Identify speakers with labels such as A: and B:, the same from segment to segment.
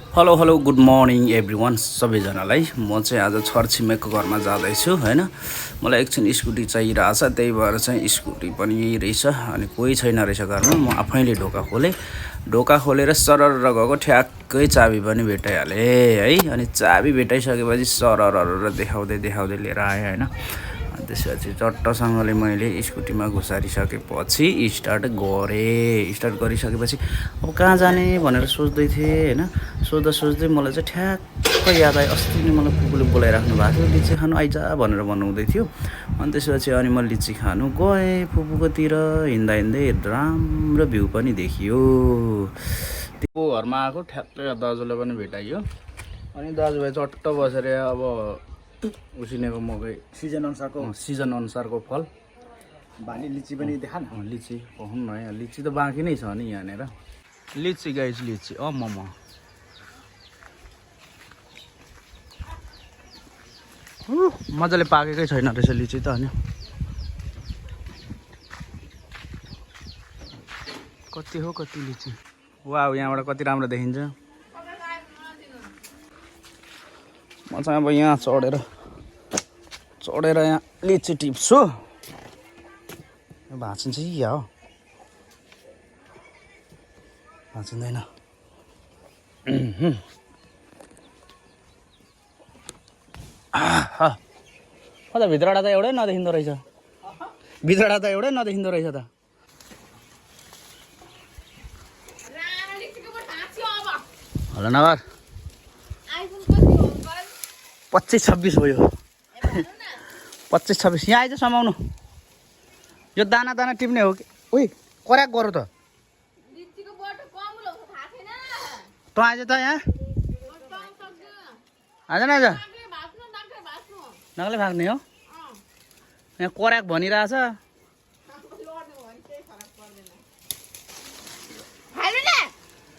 A: Hello hello good morning everyone सबैजनालाई। म चाहिँ आज छरछिमेकको घरमा जाँदैछु हैन। मलाई एकछिन स्कुटी चाहिरहेछ, त्यही भएर चाहिँ स्कुटी पनि यही रहेछ अनि कोही छैन रहेछ घरमा। म आफैले ढोका खोलेर सरर गएको, ठ्याक्कै चाबी पनि भेटाइहालेँ है। अनि चाबी भेटाइसकेपछि सरर देखाउँदै लिएर आएँ हैन। त्यसपछि चट्टसँगले मैले स्कुटीमा घुसारिसकेपछि स्टार्ट गरिसकेपछि अब कहाँ जाने भनेर सोच्दै थिएँ हैन। सोच्दै मलाई चाहिँ ठ्याक्क याद आयो, अस्ति नै मलाई फुपूले बोलाइराख्नु भएको थियो, लिची खानु आइज भनेर भन्नुहुँदै थियो। अनि त्यसपछि अनि म लिची खानु गएँ फुपूकोतिर। हिँड्दै राम्रो भ्यू पनि देखियो। त्यो घरमा आएको ठ्याक्कै दाजुलाई पनि भेटाइयो। अनि दाजुभाइ चट्ट बसेर अब उसिनेको मकै सिजन अनुसारको फल
B: भानी लिची पनि देखा न।
A: लिची पाउनु न यहाँ, लिची त बाँकी नै छ नि यहाँनिर। लिची गाइज लिची मम मजाले पाकेकै छैन रहेछ लिची त। अनि कति लिची वा यहाँबाट कति राम्रो देखिन्छ। म चाहिँ अब यहाँ चढेर यहाँ लिची टिप्छु। भाँचिन्छ कि या हो, भाँचिँदैन। त भित्रबाट त एउटै नदेखिँदो रहेछ, त। होला नगर 25-26 भयो। 25-26 यहाँ आइज समाउनु। यो दाना टिप्ने हो कि उही कराक गरौ त। तँ आइज त यहाँ, आइज न आइज। नगले भाग्ने हो यहाँ, कराक भनिरहेछ।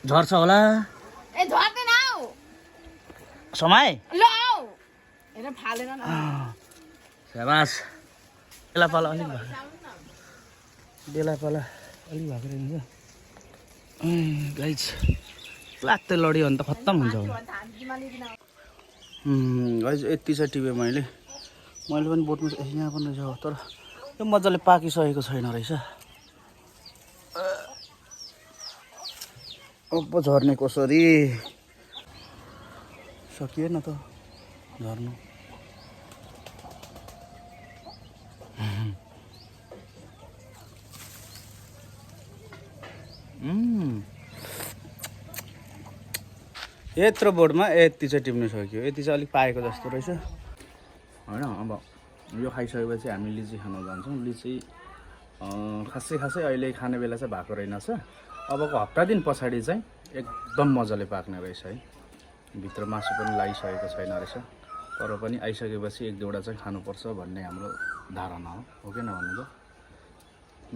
A: झर्छ होला समय। स्याबास। बेलापाला अलिक भएको रहेछ गाइज। प्लात्तै लड्यो भने त खत्तम हुन्छ। गाइज यति चाहिँ टिपेँ मैले पनि बोटमा यहाँ पनि रहेछ, तर यो मजाले पाकिसकेको छैन रहेछ। अब झर्ने कसरी, सकिएन त झर्नु। यत्रो बोर्डमा यति चाहिँ टिप्नु सक्यो। यति चाहिँ अलिक पाएको जस्तो रहेछ होइन। अब यो खाइसकेपछि हामी लिची खान जान्छौँ। लिची खासै अहिले खाने बेला चाहिँ भएको रहेनछ। अबको हप्ता दिन पछाडि चाहिँ एकदम मजाले पाक्ने रहेछ है। भित्र मासु पनि लागिसकेको छैन रहेछ, तर पनि आइसकेपछि एक दुईवटा चाहिँ खानुपर्छ भन्ने हाम्रो धारणा हो कि नभन्नु त।